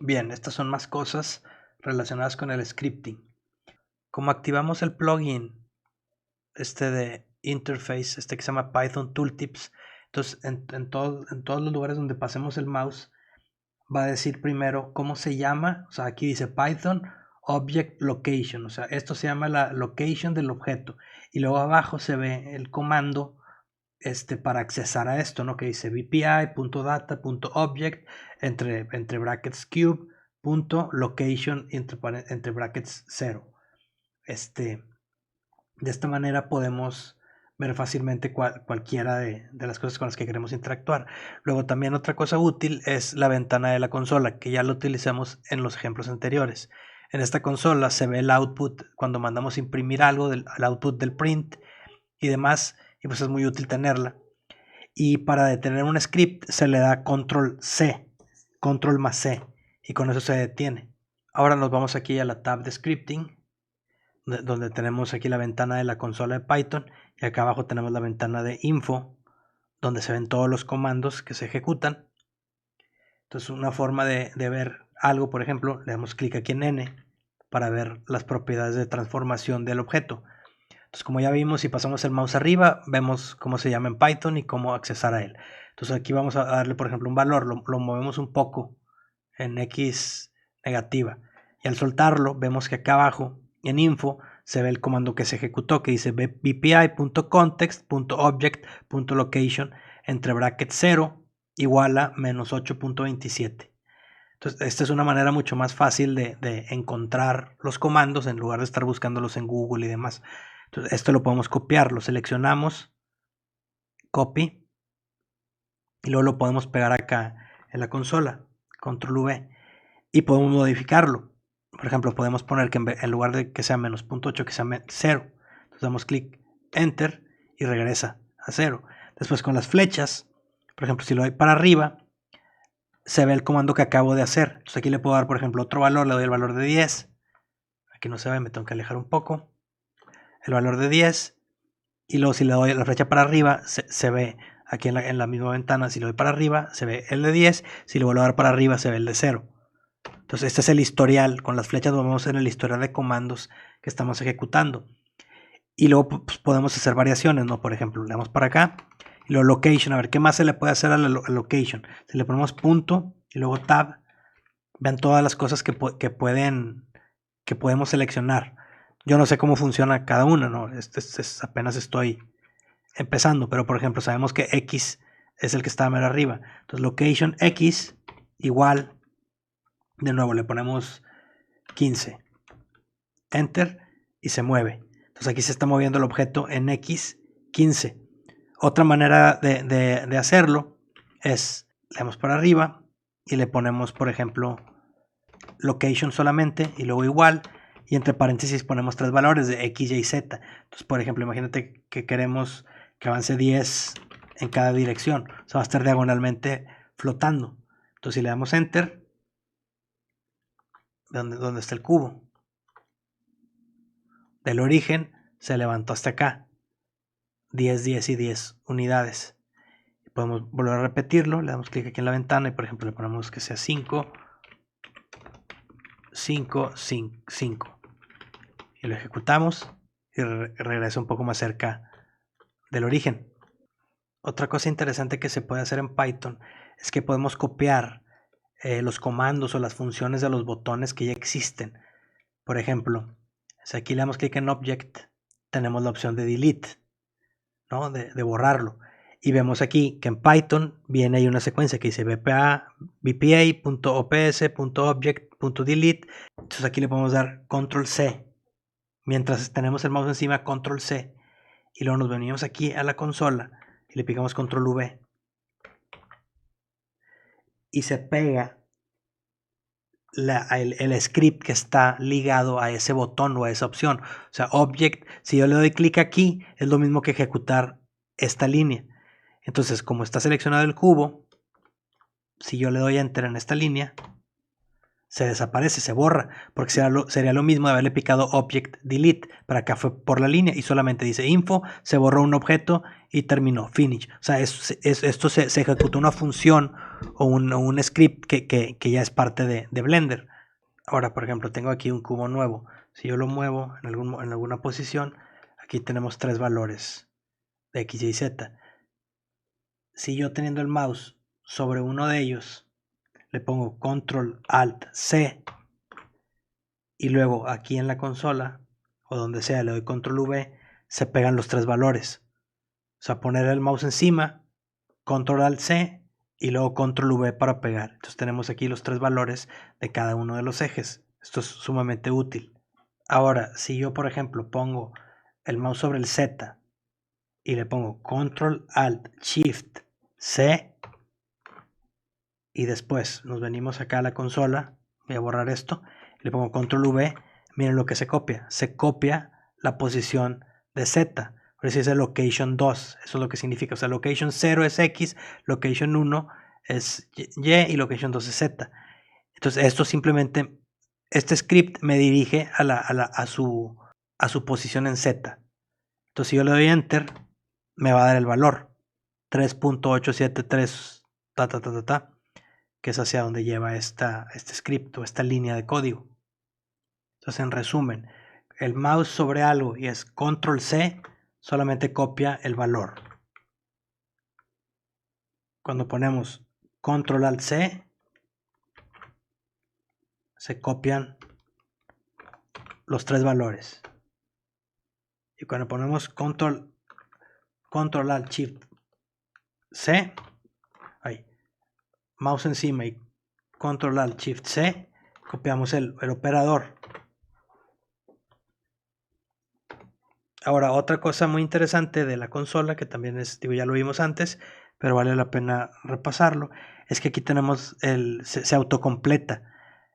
Bien, estas son más cosas relacionadas con el scripting. Como activamos el plugin de interface, que se llama Python Tooltips, entonces en todos los lugares donde pasemos el mouse va a decir primero cómo se llama. O sea, aquí dice Python Object Location, o sea, esto se llama la location del objeto, y luego abajo se ve el comando para accesar a esto, ¿no? Que dice bpi.data.object entre brackets cube .location entre brackets 0. De esta manera podemos ver fácilmente cualquiera de las cosas con las que queremos interactuar. Luego también otra cosa útil es la ventana de la consola, que ya lo utilizamos en los ejemplos anteriores. En esta consola se ve el output cuando mandamos imprimir algo, el output del print y demás, y pues es muy útil tenerla. Y para detener un script se le da control C, control más C, y con eso se detiene. Ahora nos vamos aquí a la tab de scripting, donde tenemos aquí la ventana de la consola de Python, y acá abajo tenemos la ventana de info, donde se ven todos los comandos que se ejecutan. Entonces, una forma de ver algo, por ejemplo, le damos clic aquí en N para ver las propiedades de transformación del objeto. Entonces, como ya vimos, si pasamos el mouse arriba, vemos cómo se llama en Python y cómo accesar a él. Entonces aquí vamos a darle, por ejemplo, un valor, lo movemos un poco en X negativa, y al soltarlo vemos que acá abajo en info se ve el comando que se ejecutó, que dice bpi.context.object.location entre brackets 0 igual a menos 8.27. Entonces, esta es una manera mucho más fácil de encontrar los comandos en lugar de estar buscándolos en Google y demás. Entonces, esto lo podemos copiar, lo seleccionamos, copy, y luego lo podemos pegar acá en la consola, control V, y podemos modificarlo. Por ejemplo, podemos poner que en lugar de que sea menos 0.8, que sea 0. Entonces damos clic, enter, y regresa a 0. Después con las flechas, por ejemplo, si lo doy para arriba, se ve el comando que acabo de hacer. Entonces aquí le puedo dar, por ejemplo, otro valor, le doy el valor de 10. Aquí no se ve, me tengo que alejar un poco. El valor de 10. Y luego si le doy la flecha para arriba, se ve aquí en la misma ventana. Si le doy para arriba, se ve el de 10. Si le vuelvo a dar para arriba, se ve el de 0. Entonces este es el historial. Con las flechas vamos en el historial de comandos que estamos ejecutando. Y luego pues, podemos hacer variaciones, ¿no? Por ejemplo, le damos para acá. Y luego location, a ver, ¿qué más se le puede hacer a la location? Si le ponemos punto y luego tab, vean todas las cosas que podemos seleccionar. Yo no sé cómo funciona cada una, ¿no? Apenas estoy empezando, pero por ejemplo sabemos que X es el que está más arriba. Entonces location X igual, de nuevo le ponemos 15. Enter y se mueve. Entonces aquí se está moviendo el objeto en X 15. Otra manera de hacerlo es, le damos para arriba y le ponemos, por ejemplo, location solamente y luego igual, y entre paréntesis ponemos 3 valores de X, Y, Z. Entonces, por ejemplo, imagínate que queremos que avance 10 en cada dirección. O sea, va a estar diagonalmente flotando. Entonces, si le damos Enter, donde está el cubo, del origen se levantó hasta acá. 10, 10 y 10 unidades. Podemos volver a repetirlo. Le damos clic aquí en la ventana y, por ejemplo, le ponemos que sea 5, 5, 5, 5. Y lo ejecutamos y regresa un poco más cerca del origen. Otra cosa interesante que se puede hacer en Python es que podemos copiar los comandos o las funciones de los botones que ya existen. Por ejemplo, si aquí le damos clic en Object, tenemos la opción de Delete, ¿no? de borrarlo. Y vemos aquí que en Python viene ahí una secuencia que dice bpa.ops.object.delete. Entonces aquí le podemos dar Control C. Mientras tenemos el mouse encima, Control C. Y luego nos venimos aquí a la consola y le picamos Control V. Y se pega el script que está ligado a ese botón o a esa opción. O sea, Object, si yo le doy clic aquí, es lo mismo que ejecutar esta línea. Entonces, como está seleccionado el cubo, si yo le doy Enter en esta línea, se desaparece, se borra, porque sería lo mismo de haberle picado Object Delete, para acá fue por la línea y solamente dice Info, se borró un objeto y terminó, Finish. O sea, esto se ejecutó una función o un script que ya es parte de Blender. Ahora, por ejemplo, tengo aquí un cubo nuevo. Si yo lo muevo en alguna posición, aquí tenemos 3 valores de X, Y, Z. Si yo teniendo el mouse sobre uno de ellos, le pongo Control Alt C y luego aquí en la consola o donde sea le doy Control V, se pegan los 3 valores. O sea, poner el mouse encima, Control Alt C y luego Control V para pegar. Entonces tenemos aquí los 3 valores de cada uno de los ejes. Esto es sumamente útil. Ahora, si yo por ejemplo pongo el mouse sobre el Z y le pongo Control Alt Shift C y después nos venimos acá a la consola, voy a borrar esto, le pongo Control V, miren lo que se copia la posición de Z, por eso dice Location 2, eso es lo que significa, o sea, Location 0 es X, Location 1 es Y y Location 2 es Z. Entonces esto simplemente, este script me dirige a su posición en Z. Entonces si yo le doy Enter, me va a dar el valor 3.873 que es hacia donde lleva este script o esta línea de código. Entonces, en resumen, el mouse sobre algo y es Control C, solamente copia el valor. Cuando ponemos Control Alt C, se copian los 3 valores. Y cuando ponemos Control Alt Shift C, ahí, mouse encima y Control Alt Shift C, copiamos el operador. Ahora, otra cosa muy interesante de la consola, que también es, digo, ya lo vimos antes, pero vale la pena repasarlo, es que aquí tenemos se autocompleta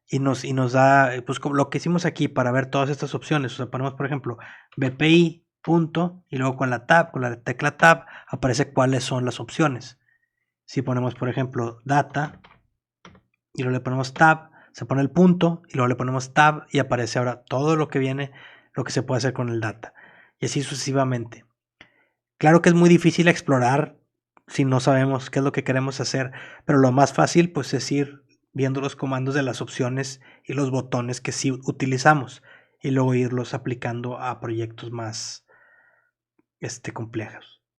y nos da, pues lo que hicimos aquí para ver todas estas opciones. O sea, ponemos, por ejemplo, BPI, punto, y luego con la tecla Tab, aparece cuáles son las opciones. Si ponemos, por ejemplo, Data, y luego le ponemos Tab, se pone el punto, y luego le ponemos Tab, y aparece ahora todo lo que viene, lo que se puede hacer con el Data. Y así sucesivamente. Claro que es muy difícil explorar si no sabemos qué es lo que queremos hacer, pero lo más fácil pues es ir viendo los comandos de las opciones y los botones que sí utilizamos y luego irlos aplicando a proyectos más complejos.